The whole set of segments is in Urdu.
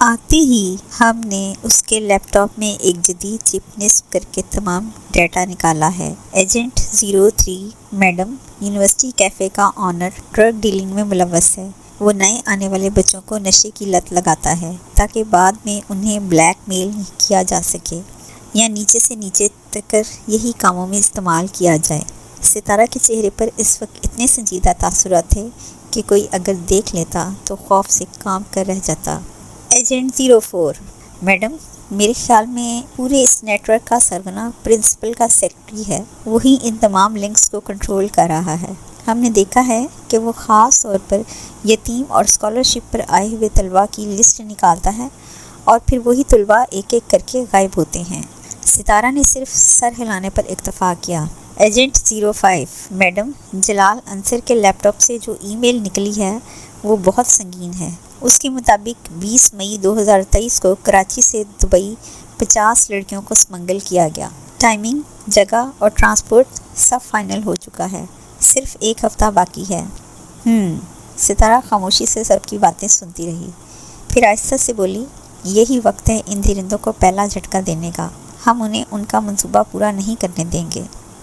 آتے ہی ہم نے اس کے لیپ ٹاپ میں ایک جدید چپ نصب کر کے تمام ڈیٹا نکالا ہے۔ ایجنٹ 03 میڈم یونیورسٹی کیفے کا آنر ڈرگ ڈیلنگ میں ملوث ہے۔ وہ نئے آنے والے بچوں کو نشے کی لت لگاتا ہے تاکہ بعد میں انہیں بلیک میل کیا جا سکے یا نیچے سے نیچے تک یہی کاموں میں استعمال کیا جائے۔ ستارہ کے چہرے پر اس وقت اتنے سنجیدہ تاثرات تھے کہ کوئی اگر دیکھ لیتا تو خوف سے کانپ کر رہ جاتا۔ ایجنٹ 04 میڈم، میرے خیال میں پورے اس نیٹ ورک کا سرغنہ پرنسپل کا سیکرٹری ہے۔ وہی ان تمام لنکس کو کنٹرول کر رہا ہے۔ ہم نے دیکھا ہے کہ وہ خاص طور پر یتیم اور اسکالرشپ پر آئے ہوئے طلباء کی لسٹ نکالتا ہے اور پھر وہی طلباء ایک ایک کر کے غائب ہوتے ہیں۔ ستارہ نے صرف سر ہلانے پر اکتفا کیا۔ ایجنٹ 05 میڈم، جلال انصر کے لیپ ٹاپ سے جو ای میل نکلی ہے وہ بہت سنگین ہے۔ اس کے مطابق 20 مئی 2023 کو کراچی سے دبئی 50 لڑکیوں کو سمگل کیا گیا۔ ٹائمنگ، جگہ اور ٹرانسپورٹ سب فائنل ہو چکا ہے، صرف ایک ہفتہ باقی ہے۔ ستارہ خاموشی سے سب کی باتیں سنتی رہی، پھر آہستہ سے بولی، یہی وقت ہے ان درندوں کو پہلا جھٹکا دینے کا۔ ہم انہیں ان کا منصوبہ پورا نہیں کرنے دیں گے۔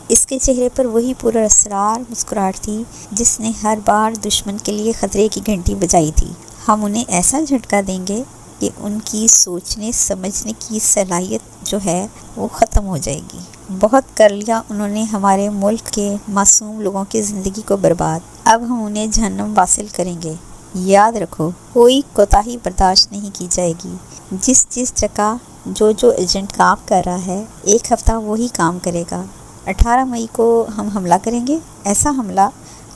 اس کے چہرے پر وہی پراسرار مسکراہٹ تھی جس نے ہر بار دشمن کے لیے خطرے کی گھنٹی بجائی تھی۔ ہم انہیں ایسا جھٹکا دیں گے کہ ان کی سوچنے سمجھنے کی صلاحیت جو ہے وہ ختم ہو جائے گی۔ بہت کر لیا انہوں نے ہمارے ملک کے معصوم لوگوں کی زندگی کو برباد، اب ہم انہیں جہنم واصل کریں گے۔ یاد رکھو، کوئی کوتاہی برداشت نہیں کی جائے گی۔ جس جگہ جو ایجنٹ کام کر رہا ہے، ایک ہفتہ وہی کام کرے گا۔ 18 مئی کو ہم حملہ کریں گے، ایسا حملہ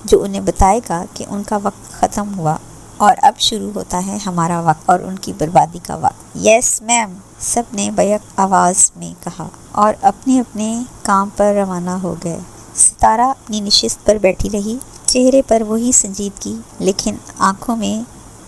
جو انہیں بتائے گا کہ ان کا وقت ختم ہوا اور اب شروع ہوتا ہے ہمارا وقت اور ان کی بربادی کا وقت۔ یس میم، سب نے بیک آواز میں کہا اور اپنے اپنے کام پر روانہ ہو گئے۔ ستارہ اپنی نشست پر بیٹھی رہی، چہرے پر وہی سنجیدگی لیکن آنکھوں میں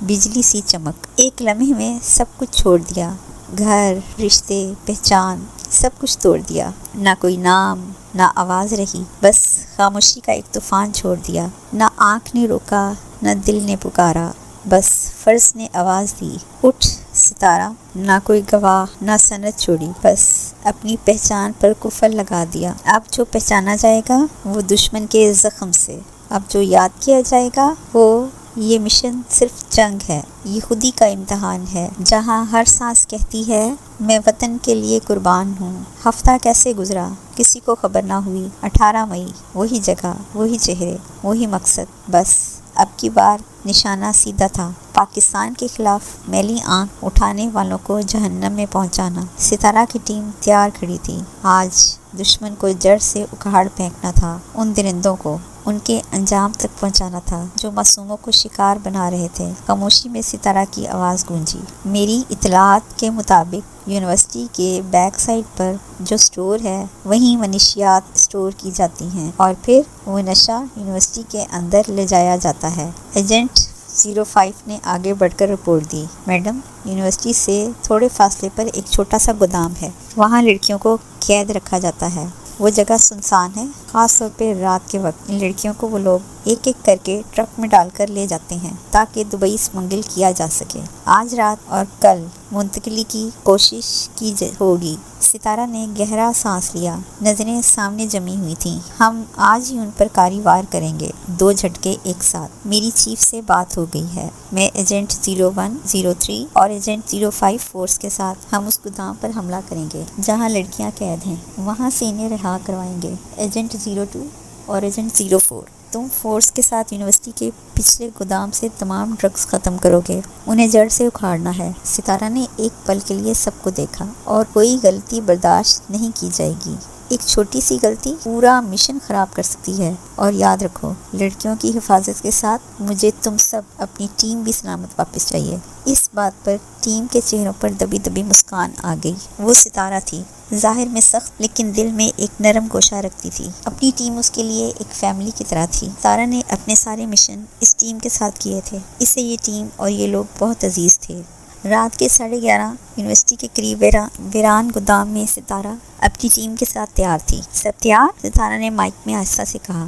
بجلی سی چمک۔ ایک لمحے میں سب کچھ چھوڑ دیا، گھر، رشتے، پہچان، سب کچھ توڑ دیا۔ نہ کوئی نام، نہ آواز رہی، بس خاموشی کا ایک طوفان چھوڑ دیا۔ نہ آنکھ نے روکا، نہ دل نے پکارا، بس فرض نے آواز دی، اٹھ ستارہ۔ نہ کوئی گواہ، نہ سند چھوڑی، بس اپنی پہچان پر قفل لگا دیا۔ اب جو پہچانا جائے گا وہ دشمن کے زخم سے، اب جو یاد کیا جائے گا وہ یہ مشن صرف جنگ ہے، یہ خودی کا امتحان ہے، جہاں ہر سانس کہتی ہے میں وطن کے لیے قربان ہوں۔ ہفتہ کیسے گزرا کسی کو خبر نہ ہوئی۔ 18 مئی، وہی جگہ، وہی چہرے، وہی مقصد، بس اب کی بار نشانہ سیدھا تھا، پاکستان کے خلاف میلی آنکھ اٹھانے والوں کو جہنم میں پہنچانا۔ ستارہ کی ٹیم تیار کھڑی تھی، آج دشمن کو جڑ سے اکھاڑ پھینکنا تھا، ان درندوں کو ان کے انجام تک پہنچانا تھا جو معصوموں کو شکار بنا رہے تھے۔ خاموشی میں ستارہ کی آواز گونجی، میری اطلاعات کے مطابق یونیورسٹی کے بیک سائڈ پر جو سٹور ہے وہیں منشیات سٹور کی جاتی ہیں اور پھر وہ نشہ یونیورسٹی کے اندر لے جایا جاتا ہے۔ ایجنٹ 05 نے آگے بڑھ کر رپورٹ دی، میڈم، یونیورسٹی سے تھوڑے فاصلے پر ایک چھوٹا سا گودام ہے، وہاں لڑکیوں کو قید رکھا جاتا ہے۔ وہ جگہ سنسان ہے، خاص طور پہ رات کے وقت۔ ان لڑکیوں کو وہ لوگ ایک ایک کر کے ٹرک میں ڈال کر لے جاتے ہیں تاکہ دبئی سمگل کیا جا سکے۔ آج رات اور کل منتقلی کی کوشش کی ہوگی۔ ستارہ نے گہرا سانس لیا، نظریں سامنے جمی ہوئی تھیں۔ ہم آج ہی ان پر کاری وار کریں گے، 2 جھٹکے ایک ساتھ۔ میری چیف سے بات ہو گئی ہے، میں ایجنٹ 01، 03 اور ایجنٹ 05 فورس کے ساتھ ہم اس گودام پر حملہ کریں گے جہاں لڑکیاں قید ہیں، وہاں سے انہیں رہا کروائیں گے۔ ایجنٹ 02 اور ایجنٹ 04، تم فورس کے ساتھ یونیورسٹی کے پچھلے گودام سے تمام ڈرگز ختم کرو گے، انہیں جڑ سے اکھاڑنا ہے۔ ستارہ نے ایک پل کے لیے سب کو دیکھا، اور کوئی غلطی برداشت نہیں کی جائے گی، ایک چھوٹی سی غلطی پورا مشن خراب کر سکتی ہے۔ اور یاد رکھو، لڑکیوں کی حفاظت کے ساتھ مجھے تم سب اپنی ٹیم بھی سلامت واپس چاہیے۔ اس بات پر ٹیم کے چہروں پر دبی دبی مسکان آ گئی۔ وہ ستارہ تھی، ظاہر میں سخت لیکن دل میں ایک نرم گوشہ رکھتی تھی۔ اپنی ٹیم اس کے لیے ایک فیملی کی طرح تھی۔ ستارہ نے اپنے سارے مشن اس ٹیم کے ساتھ کیے تھے، اسے یہ ٹیم اور یہ لوگ بہت عزیز تھے۔ رات کے 11:30 یونیورسٹی کے قریب ویران گودام میں ستارہ اپنی ٹیم کے ساتھ تیار تھی۔ سب تیار؟ ستارہ نے مائک میں آہستہ سے کہا۔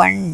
1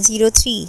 03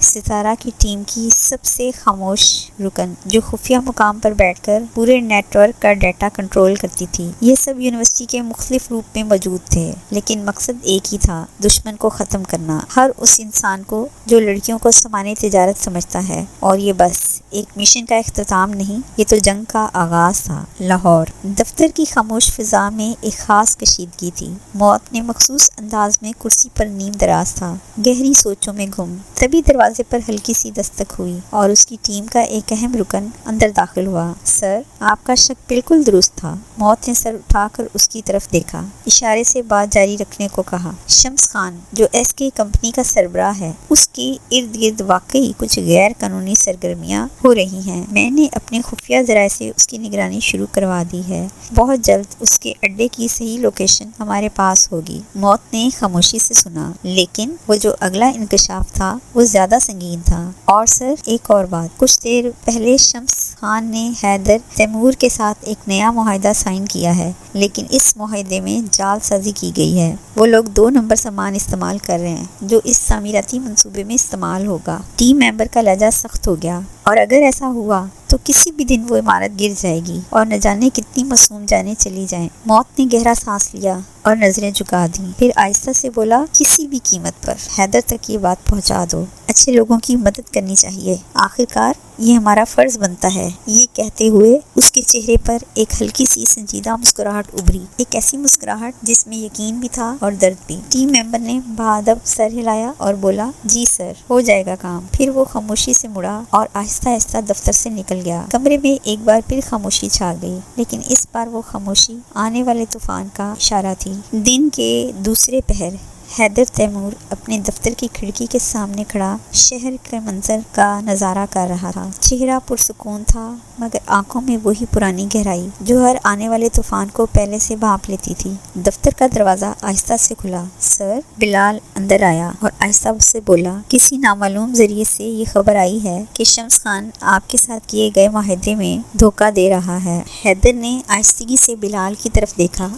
ستارہ کی ٹیم کی سب سے خاموش رکن، جو خفیہ مقام پر بیٹھ کر پورے نیٹ ورک کا ڈیٹا کنٹرول کرتی تھی۔ یہ سب یونیورسٹی کے مختلف روپ میں موجود تھے، لیکن مقصد ایک ہی تھا، دشمن کو ختم کرنا، ہر اس انسان کو جو لڑکیوں کو سامان تجارت سمجھتا ہے۔ اور یہ بس ایک مشن کا اختتام نہیں، یہ تو جنگ کا آغاز تھا۔ لاہور دفتر کی خاموش فضا میں ایک خاص کشیدگی تھی۔ موت نے مخصوص انداز میں کرسی پر نیم دراز تھا، گہری سوچوں میں گم۔ تبھی دروازے پر ہلکی سی دستک ہوئی اور اس کی ٹیم کا ایک اہم رکن اندر داخل ہوا۔ سر، آپ کا شک بالکل درست تھا۔ موت نے سر اٹھا کر اس کی طرف دیکھا، اشارے سے بات جاری رکھنے کو کہا۔ شمس خان، جو ایس کے کمپنی کا سربراہ ہے، اس کے ارد گرد واقعی کچھ غیر قانونی سرگرمیاں ہو رہی ہیں۔ میں نے اپنے خفیہ ذرائع سے اس کی نگرانی شروع کروا دی ہے۔ بہت جلد اس کے اڈے کی صحیح لوکیشن ہمارے پاس ہوگی۔ موت نے خاموشی سے سنا، لیکن وہ جو اگلا انکشاف تھا وہ زیادہ سنگین تھا۔ اور سر، ایک اور بات، کچھ دیر پہلے شمس خان نے حیدر تیمور کے ساتھ ایک نیا معاہدہ سائن کیا ہے، لیکن اس معاہدے میں جعل سازی کی گئی ہے۔ وہ لوگ 2 نمبر سامان استعمال کر رہے ہیں جو اس تعمیراتی منصوبے میں استعمال ہوگا۔ ٹیم ممبر کا لہجہ سخت ہو گیا، اور اگر ایسا ہوا تو کسی بھی دن وہ عمارت گر جائے گی اور نہ جانے کتنی معصوم جانیں چلی جائیں۔ موت نے گہرا سانس لیا اور نظریں جھکا دیں، پھر آہستہ سے بولا، کسی بھی قیمت پر حیدر تک یہ بات پہنچا دو۔ اچھے لوگوں کی مدد کرنی چاہیے، آخرکار یہ ہمارا فرض بنتا ہے۔ یہ کہتے ہوئے اس کے چہرے پر ایک ہلکی سی سنجیدہ مسکراہٹ ابھری، ایک ایسی مسکراہٹ جس میں یقین بھی تھا اور درد بھی۔ ٹیم ممبر نے بادب سر ہلایا اور بولا، جی سر، ہو جائے گا کام۔ پھر وہ خاموشی سے مڑا اور آہستہ آہستہ دفتر سے نکل گیا۔ کمرے میں ایک بار پھر خاموشی چھا گئی، لیکن اس بار وہ خاموشی آنے والے طوفان کا اشارہ تھی۔ دن کے دوسرے پہر حیدر تیمور اپنے دفتر کی کھڑکی کے سامنے کھڑا شہر کے منظر کا نظارہ کر رہا تھا۔ چہرہ پرسکون تھا، مگر آنکھوں میں وہی پرانی گہرائی جو ہر آنے والے طوفان کو پہلے سے بھانپ لیتی تھی۔ دفتر کا دروازہ آہستہ سے کھلا۔ سر، بلال اندر آیا اور آہستہ سے بولا، کسی نامعلوم ذریعے سے یہ خبر آئی ہے کہ شمس خان آپ کے ساتھ کیے گئے معاہدے میں دھوکہ دے رہا ہے۔ حیدر نے آہستگی سے بلال کی طرف دیکھا،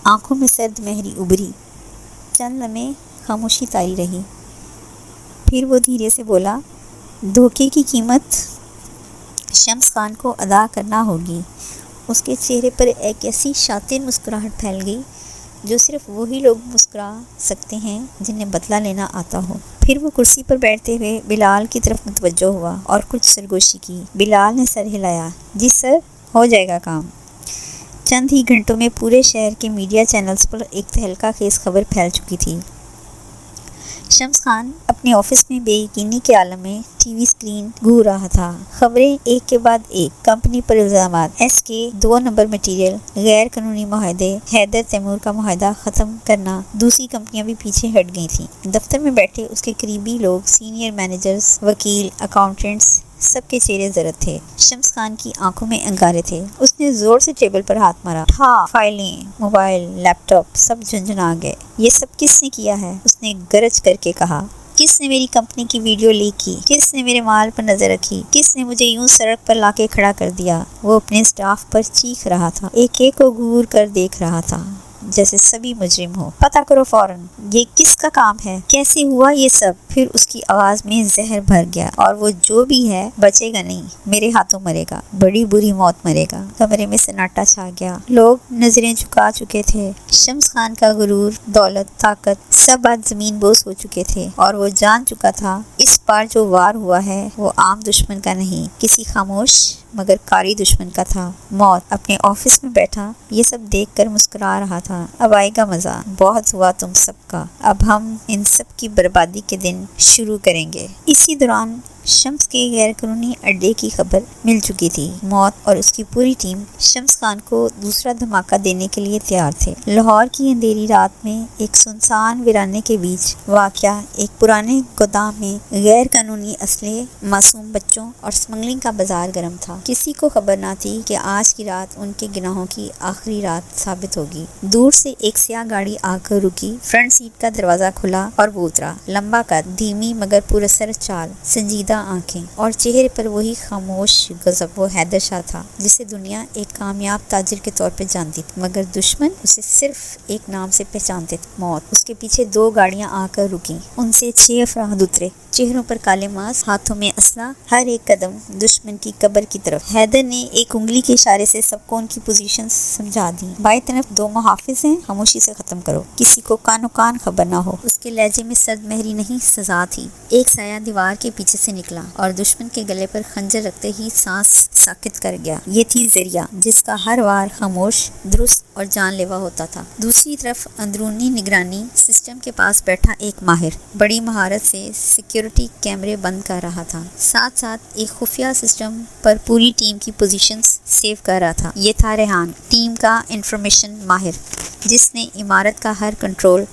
آنکھوں میں سرد مہری ابھری۔ چند لمحے خاموشی طاری رہی، پھر وہ دھیرے سے بولا، دھوکے کی قیمت شمس خان کو ادا کرنا ہوگی۔ اس کے چہرے پر ایک ایسی شاطر مسکراہٹ پھیل گئی جو صرف وہی لوگ مسکرا سکتے ہیں جنہیں بدلہ لینا آتا ہو۔ پھر وہ کرسی پر بیٹھتے ہوئے بلال کی طرف متوجہ ہوا اور کچھ سرگوشی کی۔ بلال نے سر ہلایا، جی سر، ہو جائے گا کام۔ چند ہی گھنٹوں میں پورے شہر کے میڈیا چینلز پر ایک تہلکہ خیز خبر پھیل چکی تھی۔ شمس خان اپنے آفس میں بے یقینی کے عالم میں ٹی وی اسکرین گھور رہا تھا۔ خبریں ایک کے بعد ایک، کمپنی پر الزامات، ایس کے 2 نمبر مٹیریل، غیر قانونی معاہدے، حیدر تیمور کا معاہدہ ختم کرنا، دوسری کمپنیاں بھی پیچھے ہٹ گئی تھیں۔ دفتر میں بیٹھے اس کے قریبی لوگ، سینئر مینیجرز، وکیل، اکاؤنٹنٹس، سب کے چہرے زرد تھے۔ شمس خان کی آنکھوں میں انگارے تھے۔ اس نے زور سے ٹیبل پر ہاتھ مارا۔ ہاں، فائلیں، موبائل، لیپ ٹاپ سب جھنجھنا گئے۔ یہ سب کس نے کیا ہے؟ اس نے گرج کر کے کہا۔ کس نے میری کمپنی کی ویڈیو لیک کی؟ کس نے میرے مال پر نظر رکھی؟ کس نے مجھے یوں سڑک پر لا کے کھڑا کر دیا؟ وہ اپنے سٹاف پر چیخ رہا تھا، ایک ایک کو گھور کر دیکھ رہا تھا جیسے سبھی مجرم ہو۔ پتہ کرو فوراً، یہ کس کا کام ہے؟ کیسے ہوا یہ سب؟ پھر اس کی آواز میں زہر بھر گیا، اور وہ جو بھی ہے بچے گا نہیں، میرے ہاتھوں مرے گا، بڑی بری موت مرے گا۔ کمرے میں سناٹا چھا گیا، لوگ نظریں جھکا چکے تھے۔ شمس خان کا غرور، دولت، طاقت سب بات زمین بوس ہو چکے تھے، اور وہ جان چکا تھا اس بار جو وار ہوا ہے وہ عام دشمن کا نہیں، کسی خاموش مگر کاری دشمن کا تھا۔ موت اپنے آفس میں بیٹھا یہ سب دیکھ کر مسکرا رہا تھا۔ اب آئے گا مزہ، بہت ہوا تم سب کا، اب ہم ان سب کی بربادی کے دن شروع کریں گے۔ اسی دوران شمس کے غیر قانونی اڈے کی خبر مل چکی تھی۔ موت اور اس کی پوری ٹیم شمس خان کو دوسرا دھماکہ دینے کے لیے تیار تھے۔ لاہور کی اندھیری رات میں ایک سنسان ویرانے کے بیچ واقع ایک پرانے گودام میں غیر قانونی اسلحے، معصوم بچوں اور سمگلنگ کا بازار گرم تھا۔ کسی کو خبر نہ تھی کہ آج کی رات ان کے گناہوں کی آخری رات ثابت ہوگی۔ دور سے ایک سیاہ گاڑی آ کر رکی، فرنٹ سیٹ کا دروازہ کھلا اور وہ اترا۔ لمبا قد، دھیمی مگر پراثر چال، سنجیدہ زدہ آنکھیں اور چہرے پر وہی خاموش غضب. وہ حیدر شاہ تھا جسے دنیا ایک کامیاب تاجر کے طور پر جانتی تھی، مگر دشمن اسے صرف ایک نام سے پہچانتے تھے، موت. اس کے پیچھے 2 گاڑیاں آ کر رکیں، ان سے 6 افراد اترے، چہروں پر کالے ماسک، ہاتھوں میں اسلحہ، ہر ایک قدم دشمن کی قبر کی طرف. حیدر نے ایک انگلی کے اشارے سے سب کو ان کی پوزیشن سمجھا دی. بائیں طرف 2 محافظ ہیں، خاموشی سے ختم کرو، کسی کو کانو کان خبر نہ ہو. اس کے لہجے میں سرد مہری نہیں، سزا تھی. ایک سایہ دیوار کے پیچھے سے نکلا اور دشمن کے گلے پر خنجر رکھتے ہی سانس ساکت کر گیا. یہ تھی ذریعہ، جس کا ہر وار خاموش، درست اور جان لیوا ہوتا تھا. دوسری طرف اندرونی نگرانی سسٹم کے پاس بیٹھا ایک ماہر بڑی مہارت سے سیکیورٹی کیمرے بند کر رہا تھا، ساتھ ساتھ ایک خفیہ سسٹم پر پوری ٹیم کی پوزیشنز سیو کر رہا تھا. یہ تھا ریحان، ٹیم کا انفارمیشن ماہر، جس نے عمارت کا ہر کنٹرول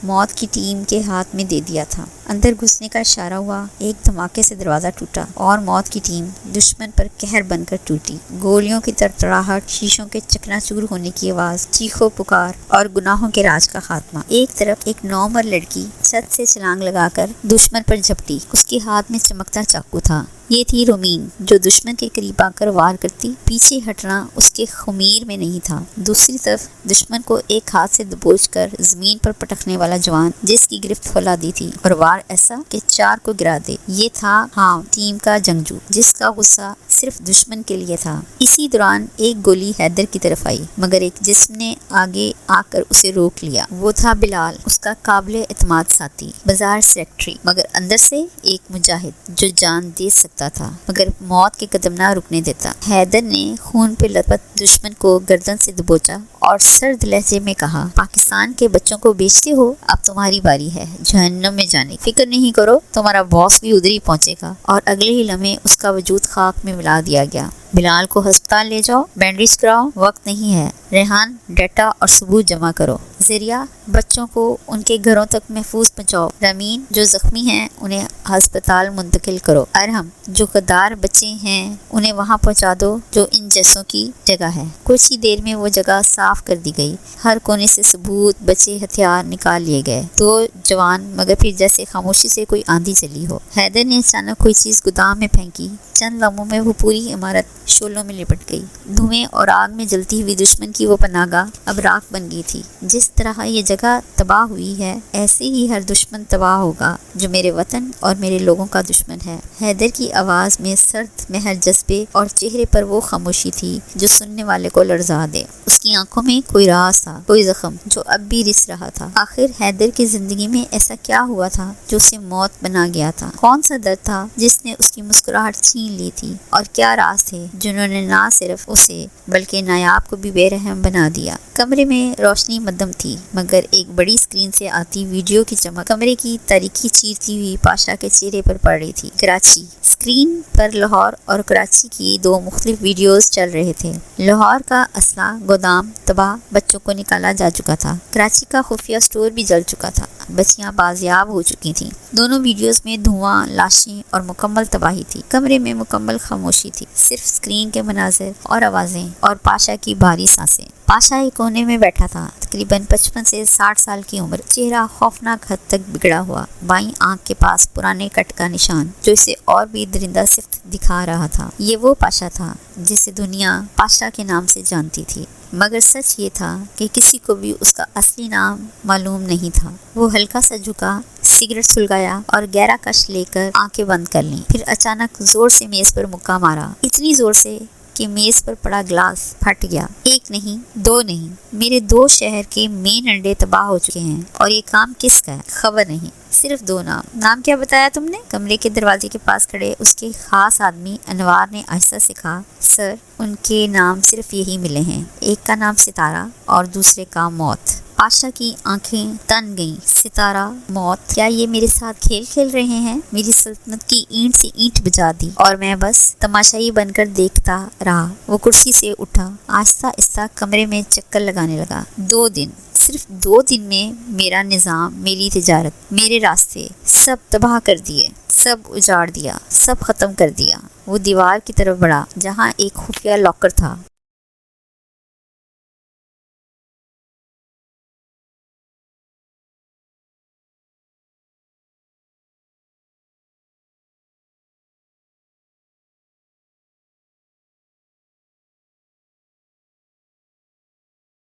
موت کی ٹیم کے ہاتھ میں دے دیا تھا. اندر گھسنے کا اشارہ ہوا، ایک دھماکے سے دروازہ ٹوٹا اور موت کی ٹیم دشمن پر قہر بن کر ٹوٹی. گولیوں کی تڑتڑاہٹ، شیشوں کے چکنا چور ہونے کی آواز، چیخو پکار اور گناہوں کے راج کا خاتمہ. ایک طرف ایک نوعمر لڑکی چھت سے چھلانگ لگا کر دشمن پر جھپٹی، اس کے ہاتھ میں چمکتا چاقو تھا. یہ تھی رومین، جو دشمن کے قریب آ کر وار کرتی. پیچھے ہٹنا اس کے خمیر میں نہیں تھا. دوسری طرف دشمن کو ایک ہاتھ سے دبوچ کر زمین پر پٹکنے والا جوان، جس کی گرفت پھولا دی تھی اور وار ایسا کہ 4 کو گرا دے. یہ تھا ٹیم کا جنگجو، جس کا غصہ صرف دشمن کے لیے تھا. اسی دوران ایک گولی حیدر کی طرف آئی، مگر ایک جسم نے آگے آ کر اسے روک لیا. وہ تھا بلال، اس کا قابل اعتماد ساتھی، بازار سیکٹری، مگر اندر سے ایک مجاہد جو جان دے سکتا تھا مگر موت کے قدم نہ رکنے دیتا. حیدر نے خون پہ لپت دشمن کو گردن سے دبوچا اور سرد لہجے میں کہا، پاکستان کے بچوں کو بیچتے ہو، اب تمہاری باری ہے جہنم میں جانے. فکر نہیں کرو، تمہارا باس بھی ادھر ہی پہنچے گا. اور اگلے ہی لمحے اس کا وجود خاک میں ملا دیا گیا. بلال کو ہسپتال لے جاؤ، بینڈیج کراؤ، وقت نہیں ہے. ریحان، ڈیٹا اور ثبوت جمع کرو. ذریعہ، بچوں کو ان کے گھروں تک محفوظ پہنچاؤ. رمین، جو زخمی ہیں انہیں ہسپتال منتقل کرو. ارحم، جو غدار بچے ہیں انہیں وہاں پہنچا دو جو ان جیسوں کی جگہ ہے. کچھ ہی دیر میں وہ جگہ صاف کر دی گئی. ہر کونے سے ثبوت، بچے، ہتھیار نکال لیے گئے. 2 جوان، مگر پھر جیسے خاموشی سے کوئی آندھی چلی ہو. حیدر نے اچانک کوئی چیز گودام میں پھینکی. چند لمحوں میں وہ پوری عمارت شعلوں میں لپٹ گئی. دھوئیں اور آگ میں جلتی ہوئی دشمن کی وہ پناہ گاہ اب راکھ بن گئی تھی. جس طرح یہ جگہ تباہ ہوئی ہے، ایسے ہی ہر دشمن تباہ ہوگا جو میرے وطن اور میرے لوگوں کا دشمن ہے. حیدر کی آواز میں سرد مہر جذبے اور چہرے پر وہ خاموشی تھی جو سننے والے کو لرزا دے. اس کی آنکھوں میں کوئی راز تھا، کوئی زخم جو اب بھی رس رہا تھا. آخر حیدر کی زندگی میں ایسا کیا ہوا تھا جو اسے موت بنا گیا تھا؟ کون سا درد تھا جس نے اس کی مسکراہٹ چھین لی تھی؟ اور کیا راز تھے جنہوں نے نہ صرف اسے بلکہ نایاب کو بھی بے رحم بنا دیا؟ کمرے میں روشنی مدھم تھی، مگر ایک بڑی اسکرین سے آتی ویڈیو کی چمک کمرے کی تاریکی چیرتی ہوئی پاشا کے چہرے پر پڑ رہی تھی. کراچی. اسکرین پر لاہور اور کراچی کی 2 مختلف ویڈیوز چل رہے تھے. لاہور کا اسلحہ گودام تباہ، بچوں کو نکالا جا چکا تھا. کراچی کا خفیہ سٹور بھی جل چکا تھا، بچیاں بازیاب ہو چکی تھیں. دونوں ویڈیوز میں دھواں، لاشیں اور مکمل تباہی تھی. کمرے میں مکمل خاموشی تھی، صرف اسکرین کے مناظر اور آوازیں اور پاشا کی بھاری سانسیں. پاشا ایک کونے میں بیٹھا تھا، تقریباً 55 سے 60 سال کی عمر، چہرہ خوفناک حد تک بگڑا ہوا. بائیں آنکھ کے پاس پرانے کٹ کا نشان جو اسے اور بھی درندہ صفت دکھا رہا تھا. یہ وہ پاشا تھا جسے دنیا پاشا کے نام سے جانتی تھی، مگر سچ یہ تھا کہ کسی کو بھی اس کا اصلی نام معلوم نہیں تھا. وہ ہلکا سا جھکا، سگریٹ سلگایا اور گہرا کش لے کر آنکھیں بند کر لیں. پھر اچانک زور سے میز پر مکہ مارا، اتنی زور سے کہ میز پر پڑا گلاس پھٹ گیا. 1 نہیں، 2 نہیں، میرے 2 شہر کے مین انڈے تباہ ہو چکے ہیں. اور یہ کام کس کا ہے؟ خبر نہیں، صرف 2 نام. نام کیا بتایا تم نے؟ کمرے کے دروازے کے پاس کھڑے اس کے خاص آدمی انوار نے آہستہ سے کہا. سر، ان کے نام صرف یہی ملے ہیں، ایک کا نام ستارہ اور دوسرے کا موت. پاشا کی آنکھیں تن گئیں. ستارہ، موت، کیا یہ میرے ساتھ کھیل کھیل رہے ہیں؟ میری سلطنت کی اینٹ سے اینٹ بجا دی اور میں بس تماشائی بن کر دیکھتا رہا. وہ کرسی سے اٹھا، آہستہ آہستہ کمرے میں چکر لگانے لگا. 2 دن، صرف 2 دن میں میرا نظام، میری تجارت، میرے راستے سب تباہ کر دیے، سب اجاڑ دیا، سب ختم کر دیا. وہ دیوار کی طرف بڑھا جہاں ایک خفیہ لاکر تھا.